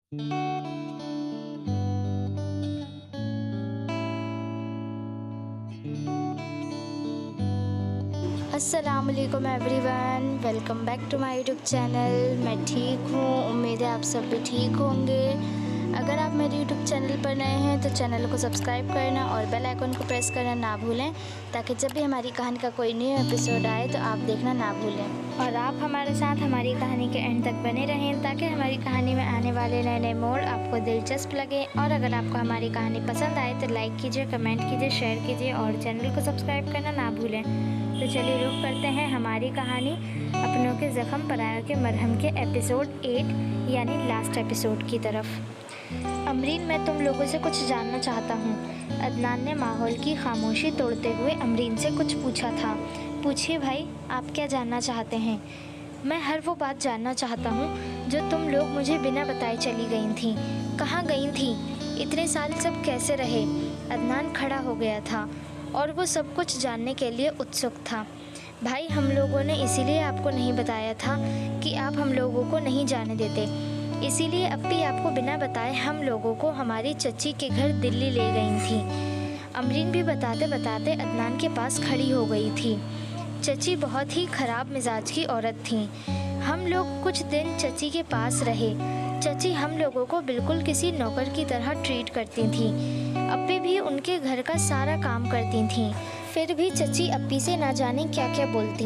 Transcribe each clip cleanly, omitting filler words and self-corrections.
अस्सलामुअलैकुम everyone, welcome back to my YouTube channel. मैं ठीक हूँ, उम्मीद है आप सब भी ठीक होंगे। अगर आप मेरे यूट्यूब चैनल पर नए हैं तो चैनल को सब्सक्राइब करना और बेल आइकन को प्रेस करना ना भूलें, ताकि जब भी हमारी कहानी का कोई न्यू एपिसोड आए तो आप देखना ना भूलें। और आप हमारे साथ हमारी कहानी के एंड तक बने रहें, ताकि हमारी कहानी में आने वाले नए नए मोड़ आपको दिलचस्प लगे। और अगर आपको हमारी कहानी पसंद आए तो लाइक कीजिए, कमेंट कीजिए, शेयर कीजिए और चैनल को सब्सक्राइब करना ना भूलें। तो चलिए रुक करते हैं हमारी कहानी अपनों के ज़ख्म परायों के मरहम के एपिसोड 8 यानी लास्ट एपिसोड की तरफ। अमरीन, मैं तुम लोगों से कुछ जानना चाहता हूँ। अदनान ने माहौल की खामोशी तोड़ते हुए अमरीन से कुछ पूछा था। पूछिए भाई, आप क्या जानना चाहते हैं? मैं हर वो बात जानना चाहता हूँ जो तुम लोग मुझे बिना बताए चली गई थी। कहाँ गई थी? इतने साल सब कैसे रहे? अदनान खड़ा हो गया था और वो सब कुछ जानने के लिए उत्सुक था। भाई, हम लोगों ने इसीलिए आपको नहीं बताया था कि आप हम लोगों को नहीं जाने देते। इसीलिए अप्पी आपको बिना बताए हम लोगों को हमारी चच्ची के घर दिल्ली ले गई थी। अमरीन भी बताते बताते अदनान के पास खड़ी हो गई थी। चच्ची बहुत ही ख़राब मिजाज की औरत थी। हम लोग कुछ दिन चच्ची के पास रहे। चच्ची हम लोगों को बिल्कुल किसी नौकर की तरह ट्रीट करती थी। अप्पी भी उनके घर का सारा काम करती थी। फिर भी चच्ची अप्पी से ना जाने क्या क्या बोलती।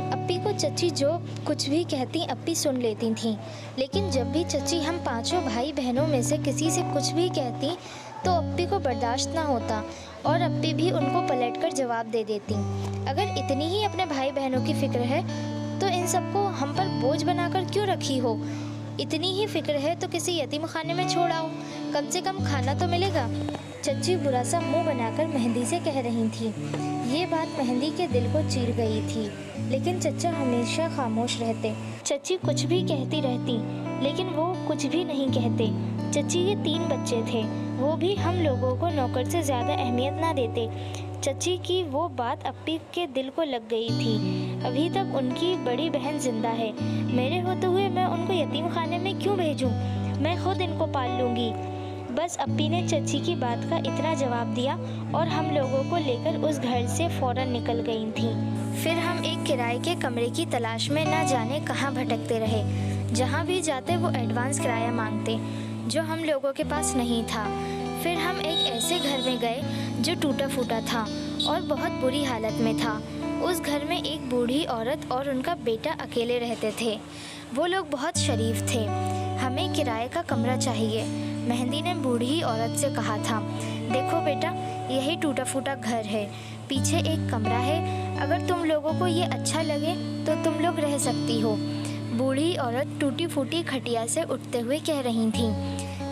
अप्पी को चच्ची जो कुछ भी कहती अप्पी सुन लेती थी। लेकिन जब भी चच्ची हम पांचों भाई बहनों में से किसी से कुछ भी कहती तो अप्पी को बर्दाश्त ना होता और अप्पी भी उनको पलटकर जवाब दे देती। अगर इतनी ही अपने भाई बहनों की फिक्र है तो इन सबको हम पर बोझ बनाकर क्यों रखी हो? इतनी ही फिक्र है तो किसी यतीम खाने में छोड़ आओ, कम से कम खाना तो मिलेगा। चच्ची बुरा सा मुंह बनाकर मेहंदी से कह रही थी। ये बात मेहंदी के दिल को चीर गई थी, लेकिन चच्चा हमेशा खामोश रहते। चच्ची कुछ भी कहती रहती, लेकिन वो कुछ भी नहीं कहते। चच्ची के 3 बच्चे थे, वो भी हम लोगों को नौकर से ज़्यादा अहमियत ना देते। चच्ची की वो बात अप्पी के दिल को लग गई थी। अभी तक उनकी बड़ी बहन जिंदा है, मेरे होते हुए मैं उनको यतीम खाने में क्यों भेजूं? मैं खुद इनको पाल लूँगी। बस अप्पी ने चच्ची की बात का इतना जवाब दिया और हम लोगों को लेकर उस घर से फ़ौरन निकल गई थी। फिर हम एक किराए के कमरे की तलाश में ना जाने कहाँ भटकते रहे। जहाँ भी जाते वो एडवांस किराया मांगते, जो हम लोगों के पास नहीं था। फिर हम एक ऐसे घर में गए जो टूटा फूटा था और बहुत बुरी हालत में था। उस घर में एक बूढ़ी औरत और उनका बेटा अकेले रहते थे। वो लोग बहुत शरीफ थे। हमें किराए का कमरा चाहिए, मेहंदी ने बूढ़ी औरत से कहा था। देखो बेटा, यही टूटा फूटा घर है, पीछे एक कमरा है। अगर तुम लोगों को ये अच्छा लगे तो तुम लोग रह सकती हो। बूढ़ी औरत टूटी फूटी खटिया से उठते हुए कह रही थी।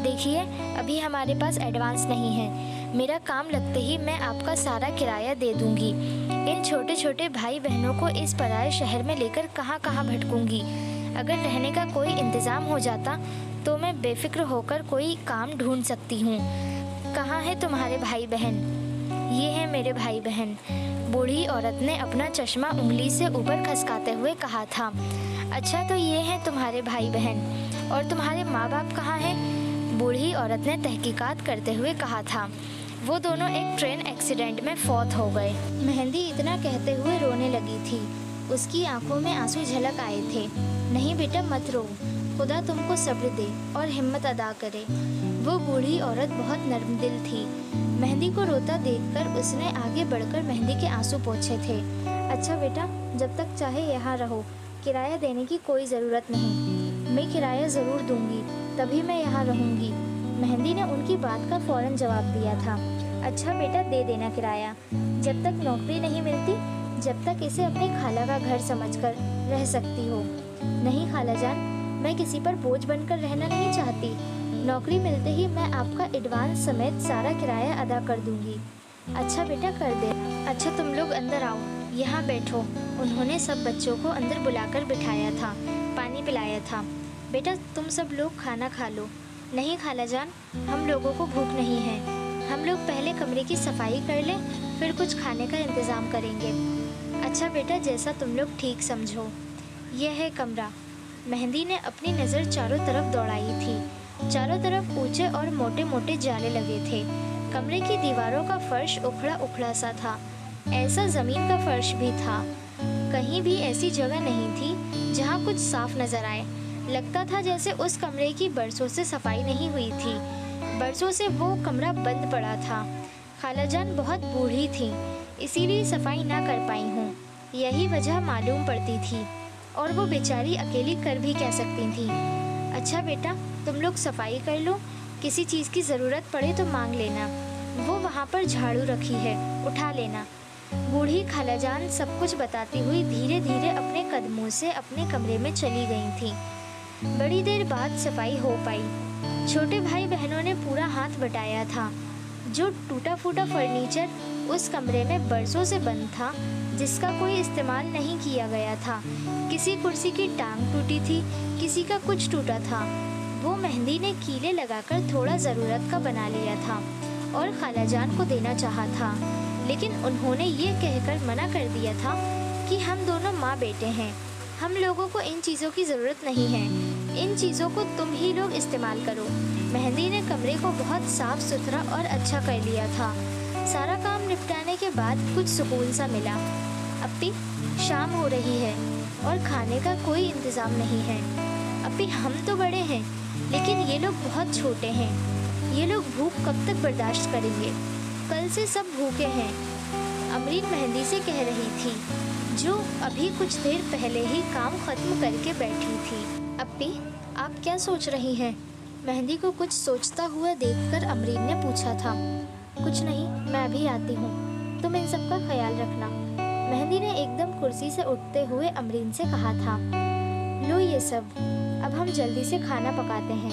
देखिए, अभी हमारे पास एडवांस नहीं है। मेरा काम लगते ही मैं आपका सारा किराया दे दूंगी। इन छोटे छोटे भाई बहनों को इस पराये शहर में लेकर कहाँ कहाँ भटकूंगी। अगर रहने का कोई इंतज़ाम हो जाता तो मैं बेफिक्र होकर कोई काम ढूंढ सकती हूँ। कहाँ है तुम्हारे भाई बहन? ये हैं मेरे भाई बहन, बूढ़ी औरत ने अपना चश्मा उंगली से ऊपर खसकाते हुए कहा था। अच्छा, तो ये हैं तुम्हारे भाई बहन, और तुम्हारे माँ बाप कहाँ हैं? बूढ़ी औरत ने तहकीकात करते हुए कहा था। वो दोनों एक ट्रेन एक्सीडेंट में फौत हो गए। मेहंदी इतना कहते हुए रोने लगी थी। उसकी आंखों में आंसू झलक आए थे। नहीं बेटा, मत रो, खुदा तुमको सब्र दे और हिम्मत अदा करे। वो बूढ़ी औरत बहुत नर्म दिल थी। मेहंदी को रोता देखकर उसने आगे बढ़कर मेहंदी के आंसू पोंछे थे। अच्छा बेटा, जब तक चाहे यहाँ रहो, किराया देने की कोई ज़रूरत नहीं। मैं किराया ज़रूर दूंगी, तभी मैं यहाँ रहूँगी। मेहंदी ने उनकी बात का फ़ौरन जवाब दिया था। अच्छा बेटा, दे देना किराया। जब तक नौकरी नहीं मिलती, जब तक इसे अपनी खाला का घर समझकर रह सकती हो। नहीं खाला जान, मैं किसी पर बोझ बनकर रहना नहीं चाहती। नौकरी मिलते ही मैं आपका एडवांस समेत सारा किराया अदा कर दूंगी। अच्छा बेटा, कर दे। अच्छा, तुम लोग अंदर आओ, यहाँ बैठो। उन्होंने सब बच्चों को अंदर बुलाकर बिठाया था, पानी पिलाया था। बेटा, तुम सब लोग खाना खा लो। नहीं खाला जान, हम लोगों को भूख नहीं है। हम लोग पहले कमरे की सफाई कर लें, फिर कुछ खाने का इंतज़ाम करेंगे। अच्छा बेटा, जैसा तुम लोग ठीक समझो। यह है कमरा। मेहंदी ने अपनी नज़र चारों तरफ दौड़ाई थी। चारों तरफ ऊंचे और मोटे मोटे जाले लगे थे। कमरे की दीवारों का फर्श उखड़ा उखड़ा सा था। ऐसा जमीन का फर्श भी था। कहीं भी ऐसी जगह नहीं थी जहाँ कुछ साफ नजर आए। लगता था जैसे उस कमरे की बरसों से सफाई नहीं हुई थी। बरसों से वो कमरा बंद पड़ा था। खालाजान बहुत बूढ़ी थी, इसीलिए सफाई ना कर पाई हूँ, यही वजह मालूम पड़ती थी। और वो बेचारी अकेली कर भी कह सकती थी। अच्छा बेटा, तुम लोग सफाई कर लो, किसी चीज़ की ज़रूरत पड़े तो मांग लेना। वो वहाँ पर झाड़ू रखी है, उठा लेना। बूढ़ी खालाजान सब कुछ बताती हुई धीरे धीरे अपने कदमों से अपने कमरे में चली गई थी। बड़ी देर बाद सफाई हो पाई। छोटे भाई बहनों ने पूरा हाथ बटाया था। जो टूटा फूटा फर्नीचर उस कमरे में बरसों से बंद था, जिसका कोई इस्तेमाल नहीं किया गया था। किसी कुर्सी की टांग टूटी थी, किसी का कुछ टूटा था। वो मेहंदी ने कीले लगाकर थोड़ा ज़रूरत का बना लिया था और खालाजान को देना चाहा था, लेकिन उन्होंने ये कहकर मना कर दिया था कि हम दोनों माँ बेटे हैं, हम लोगों को इन चीज़ों की ज़रूरत नहीं है, इन चीज़ों को तुम ही लोग इस्तेमाल करो। मेहंदी ने कमरे को बहुत साफ सुथरा और अच्छा कर लिया था। सारा काम निपटाने के बाद कुछ सुकून सा मिला। अप्पी, शाम हो रही है और खाने का कोई इंतज़ाम नहीं है। अप्पी, हम तो बड़े हैं, लेकिन ये लोग बहुत छोटे हैं। ये लोग भूख कब तक बर्दाश्त करेंगे? कल से सब भूखे हैं, अमरीन मेहंदी से कह रही थी, जो अभी कुछ देर पहले ही काम ख़त्म करके बैठी थी। अप्पी, आप क्या सोच रही हैं? मेहंदी को कुछ सोचता हुआ देखकर अमरीन ने पूछा था। कुछ नहीं, मैं भी आती हूँ, तुम इन सब का ख्याल रखना। मेहंदी ने एकदम कुर्सी से उठते हुए अमरीन से कहा था। लो ये सब, अब हम जल्दी से खाना पकाते हैं,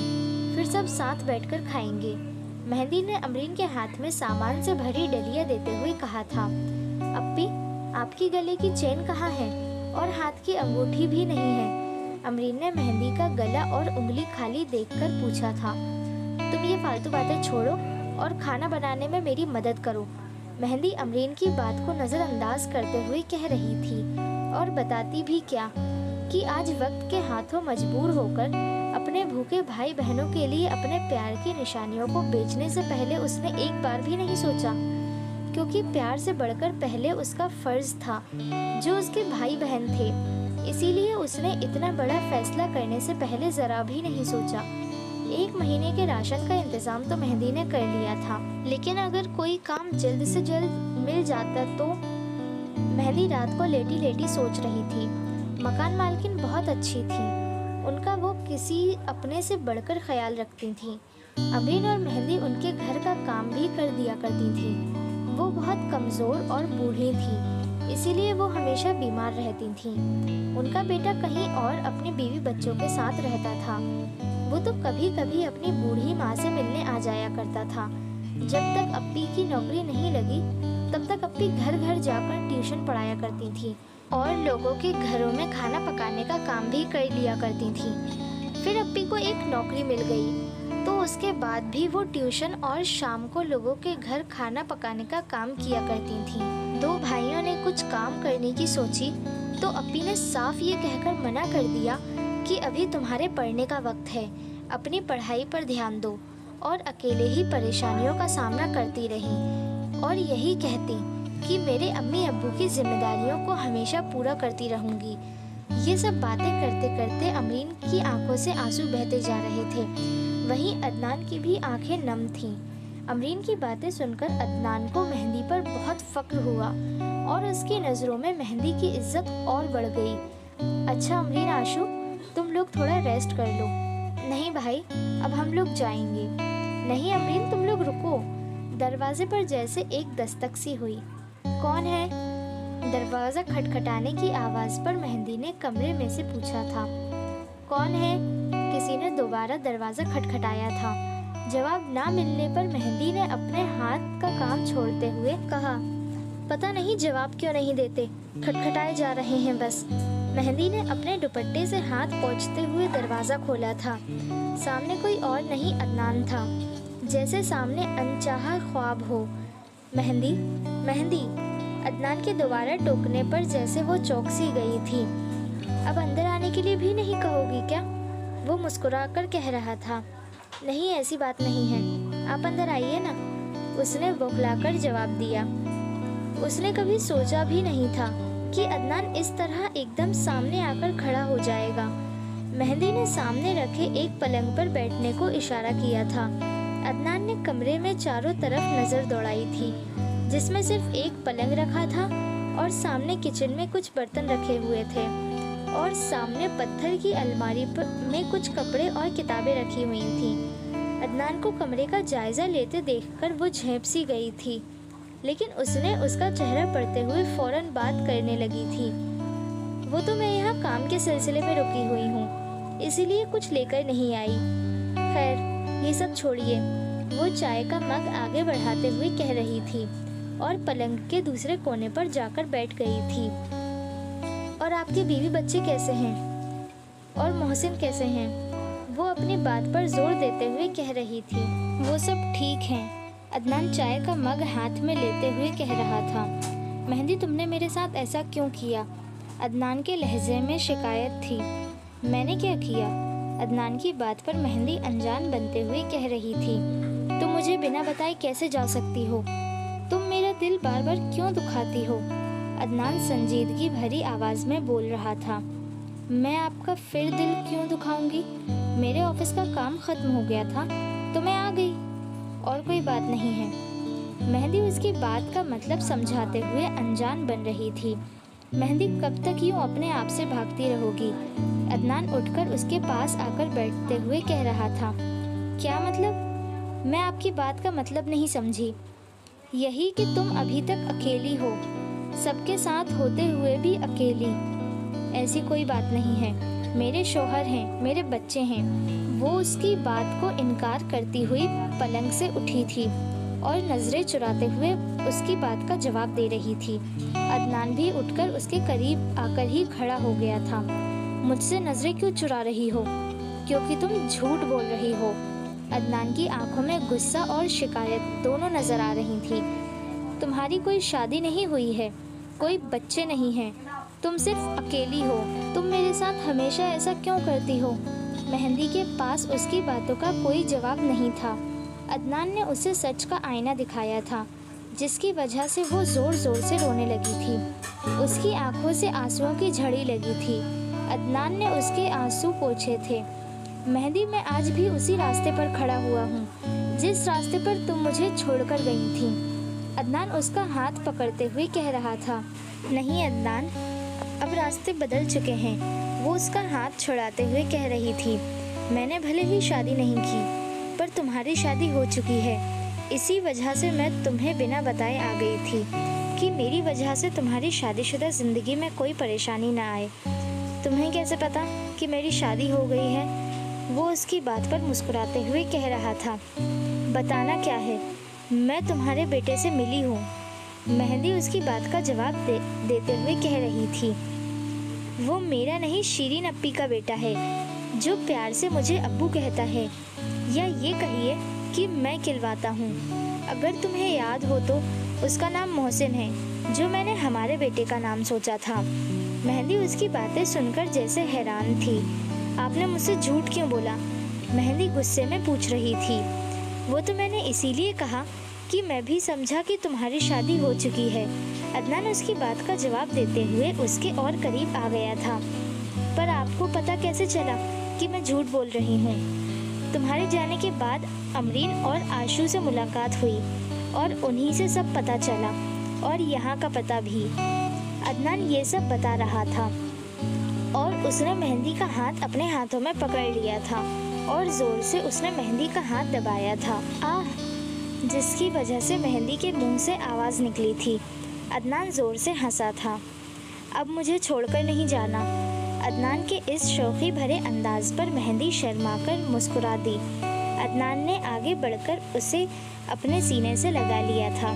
फिर सब साथ बैठकर खाएंगे। मेहंदी ने अमरीन के हाथ में सामान से भरी डलिया देते हुए कहा था। अप्पी, आपकी गले की चेन कहाँ है? और हाथ की अंगूठी भी नहीं है। अमरीन ने मेहंदी का गला और उंगली खाली देखकर पूछा था। तुम ये फालतू बातें छोड़ो और खाना बनाने में मेरी मदद करो। मेहंदी अमरीन की बात को नज़रअंदाज करते हुए कह रही थी, और बताती भी क्या कि आज वक्त के हाथों मजबूर होकर अपने भूखे भाई बहनों के लिए अपने प्यार की निशानियों को बेचने से पहले उसने एक बार भी नहीं सोचा, क्योंकि प्यार से बढ़कर पहले उसका फर्ज था जो उसके भाई बहन थे। इसीलिए उसने इतना बड़ा फैसला करने से पहले ज़रा भी नहीं सोचा। 1 महीने के राशन का इंतज़ाम तो मेहंदी ने कर लिया था, लेकिन अगर कोई काम जल्द से जल्द मिल जाता तो। मेहंदी रात को लेटी लेटी सोच रही थी। मकान मालकिन बहुत अच्छी थी, उनका वो किसी अपने से बढ़कर ख्याल रखती थी। अमरीन और मेहंदी उनके घर का काम भी कर दिया करती थी। वो बहुत कमज़ोर और बूढ़ी थी, इसीलिए वो हमेशा बीमार रहती थी। उनका बेटा कहीं और अपनी बीवी बच्चों के साथ रहता था। वो तो कभी कभी अपनी बूढ़ी माँ से मिलने आ जाया करता था। जब तक अप्पी की नौकरी नहीं लगी, तब तक अप्पी घर घर जाकर ट्यूशन पढ़ाया करती थी और लोगों के घरों में खाना पकाने का काम भी कर लिया करती थी। फिर अप्पी को एक नौकरी मिल गई, तो उसके बाद भी वो ट्यूशन और शाम को लोगों के घर खाना पकाने का काम किया करती थी। 2 भाइयों ने कुछ काम करने की सोची तो अप्पी ने साफ ये कहकर मना कर दिया कि अभी तुम्हारे पढ़ने का वक्त है, अपनी पढ़ाई पर ध्यान दो। और अकेले ही परेशानियों का सामना करती रही और यही कहती कि मेरे अम्मी अब्बू की जिम्मेदारियों को हमेशा पूरा करती रहूंगी। ये सब बातें करते करते अमरीन की आंखों से आंसू बहते जा रहे थे। वहीं अदनान की भी आंखें नम थीं। अमरीन की बातें सुनकर अदनान को मेहंदी पर बहुत फक्र हुआ और उसकी नज़रों में मेहंदी की इज्जत और बढ़ गई। अच्छा अमरीन, आशू, तुम लोग थोड़ा रेस्ट कर लो। नहीं भाई, अब हम लोग जाएंगे। नहीं अमरीन, तुम लोग रुको। दरवाजे पर जैसे एक दस्तक सी हुई। कौन है? दरवाज़ा खटखटाने की आवाज़ पर मेहंदी ने कमरे में से पूछा था। कौन है? किसी ने दोबारा दरवाज़ा खटखटाया था। जवाब ना मिलने पर मेहंदी ने अपने हाथ का काम छोड़ते हुए कहा, पता नहीं जवाब क्यों नहीं देते, खटखटाए जा रहे हैं बस। मेहंदी ने अपने दुपट्टे से हाथ पोंछते हुए दरवाज़ा खोला था। सामने कोई और नहीं अदनान था, जैसे सामने अनचाहा ख्वाब हो। मेहंदी, मेहंदी, अदनान के दोबारा टोकने पर जैसे वो चौंक सी गई थी। अब अंदर आने के लिए भी नहीं कहोगी क्या? वो मुस्कुराकर कह रहा था। नहीं, ऐसी बात नहीं है, आप अंदर आइए ना, उसने बौखलाकर जवाब दिया। उसने कभी सोचा भी नहीं था कि अदनान इस तरह एकदम सामने आकर खड़ा हो जाएगा। मेहंदी ने सामने रखे एक पलंग पर बैठने को इशारा किया था। अदनान ने कमरे में चारों तरफ नजर दौड़ाई थी, जिसमें सिर्फ एक पलंग रखा था और सामने किचन में कुछ बर्तन रखे हुए थे और सामने पत्थर की अलमारी में कुछ कपड़े और किताबें रखी हुई थीं। अदनान को कमरे का जायजा लेते देखकर वो झेंप सी गई थी, लेकिन उसने उसका चेहरा पढ़ते हुए फौरन बात करने लगी थी। वो तो मैं यहाँ काम के सिलसिले में रुकी हुई हूँ, इसीलिए कुछ लेकर नहीं आई। खैर, ये सब छोड़िए, वो चाय का मग आगे बढ़ाते हुए कह रही थी और पलंग के दूसरे कोने पर जाकर बैठ गई थी। और आपके बीवी बच्चे कैसे हैं? और मोहसिन कैसे हैं? वो अपनी बात पर जोर देते हुए कह रही थी। वो सब ठीक हैं, अदनान चाय का मग हाथ में लेते हुए कह रहा था। मेहंदी, तुमने मेरे साथ ऐसा क्यों किया? अदनान के लहजे में शिकायत थी। मैंने क्या किया? अदनान की बात पर मेहंदी अनजान बनते हुए कह रही थी। तुम मुझे बिना बताए कैसे जा सकती हो? तुम मेरा दिल बार बार क्यों दुखाती हो? अदनान संजीदगी भरी आवाज में बोल रहा था। मैं आपका फिर दिल क्यों दुखाऊंगी? मेरे ऑफिस का काम खत्म हो गया था तो मैं आ गई, और कोई बात नहीं है। मेहंदी उसकी बात का मतलब समझाते हुए अनजान बन रही थी। मेहंदी, कब तक यूं अपने आप से भागती रहोगी? अदनान उठकर उसके पास आकर बैठते हुए कह रहा था। क्या मतलब? मैं आपकी बात का मतलब नहीं समझी। यही कि तुम अभी तक अकेली हो, सबके साथ होते हुए भी अकेली। ऐसी कोई बात नहीं है, मेरे शौहर हैं, मेरे बच्चे हैं। वो उसकी बात को इनकार करती हुई पलंग से उठी थी और नजरें चुराते हुए उसकी बात का जवाब दे रही थी। अदनान भी उठकर उसके करीब आकर ही खड़ा हो गया था। मुझसे नजरें क्यों चुरा रही हो? क्योंकि तुम झूठ बोल रही हो। अदनान की आंखों में गुस्सा और शिकायत दोनों नजर आ रही थी। तुम्हारी कोई शादी नहीं हुई है, कोई बच्चे नहीं हैं, तुम सिर्फ अकेली हो। तुम मेरे साथ हमेशा ऐसा क्यों करती हो? मेहंदी के पास उसकी बातों का कोई जवाब नहीं था। अदनान ने उसे सच का आईना दिखाया था, जिसकी वजह से वो जोर जोर से रोने लगी थी। उसकी आंखों से आंसुओं की झड़ी लगी थी। अदनान ने उसके आंसू पोंछे थे। मेहंदी, मैं आज भी उसी रास्ते पर खड़ा हुआ हूँ जिस रास्ते पर तुम मुझे छोड़कर गई थी। अदनान उसका हाथ पकड़ते हुए कह रहा था। नहीं अदनान, अब रास्ते बदल चुके हैं, वो उसका हाथ छुड़ाते हुए कह रही थी। मैंने भले ही शादी नहीं की, पर तुम्हारी शादी हो चुकी है। इसी वजह से मैं तुम्हें बिना बताए आ गई थी कि मेरी वजह से तुम्हारी शादीशुदा ज़िंदगी में कोई परेशानी ना आए। तुम्हें कैसे पता कि मेरी शादी हो गई है? वो उसकी बात पर मुस्कुराते हुए कह रहा था। बताना क्या है, मैं तुम्हारे बेटे से मिली हूँ। मेहंदी उसकी बात का जवाब देते हुए कह रही थी। वो मेरा नहीं, शीरीन अप्पी का बेटा है, जो प्यार से मुझे अब्बू कहता है, या ये कहिए कि मैं खिलवाता हूँ। अगर तुम्हें याद हो तो उसका नाम मोहसिन है, जो मैंने हमारे बेटे का नाम सोचा था। मेहंदी उसकी बातें सुनकर जैसे हैरान थी। आपने मुझसे झूठ क्यों बोला? मेहंदी गुस्से में पूछ रही थी। वो तो मैंने इसीलिए कहा कि मैं भी समझा कि तुम्हारी शादी हो चुकी है। अदनान उसकी बात का जवाब देते हुए उसके और करीब आ गया था। पर आपको पता कैसे चला कि मैं झूठ बोल रही हूँ? तुम्हारे जाने के बाद अमरीन और आशू से मुलाकात हुई और उन्हीं से सब पता चला, और यहाँ का पता भी। अदनान ये सब बता रहा था और उसने मेहंदी का हाथ अपने हाथों में पकड़ लिया था और जोर से उसने मेहंदी का हाथ दबाया था। आह! जिसकी वजह से मेहंदी के मुंह से आवाज़ निकली थी। अदनान ज़ोर से हंसा था। अब मुझे छोड़कर नहीं जाना। अदनान के इस शौक़ी भरे अंदाज पर मेहंदी शर्माकर मुस्कुरा दी। अदनान ने आगे बढ़कर उसे अपने सीने से लगा लिया था।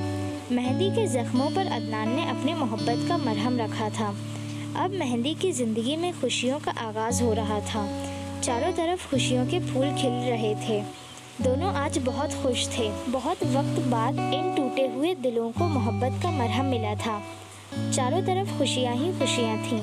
मेहंदी के ज़ख्मों पर अदनान ने अपनी मोहब्बत का मरहम रखा था। अब मेहंदी की ज़िंदगी में खुशियों का आगाज़ हो रहा था। चारों तरफ खुशियों के फूल खिल रहे थे। दोनों आज बहुत खुश थे। बहुत वक्त बाद इन टूटे हुए दिलों को मोहब्बत का मरहम मिला था। चारों तरफ खुशियाँ ही खुशियाँ थीं।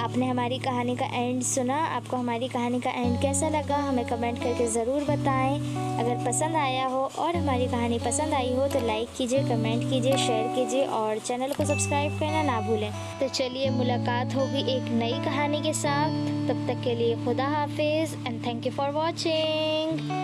आपने हमारी कहानी का एंड सुना। आपको हमारी कहानी का एंड कैसा लगा हमें कमेंट करके ज़रूर बताएं। अगर पसंद आया हो और हमारी कहानी पसंद आई हो तो लाइक कीजिए, कमेंट कीजिए, शेयर कीजिए और चैनल को सब्सक्राइब करना ना भूलें। तो चलिए मुलाकात होगी एक नई कहानी के साथ। तब तक के लिए खुदा हाफिज़ and thank you for watching.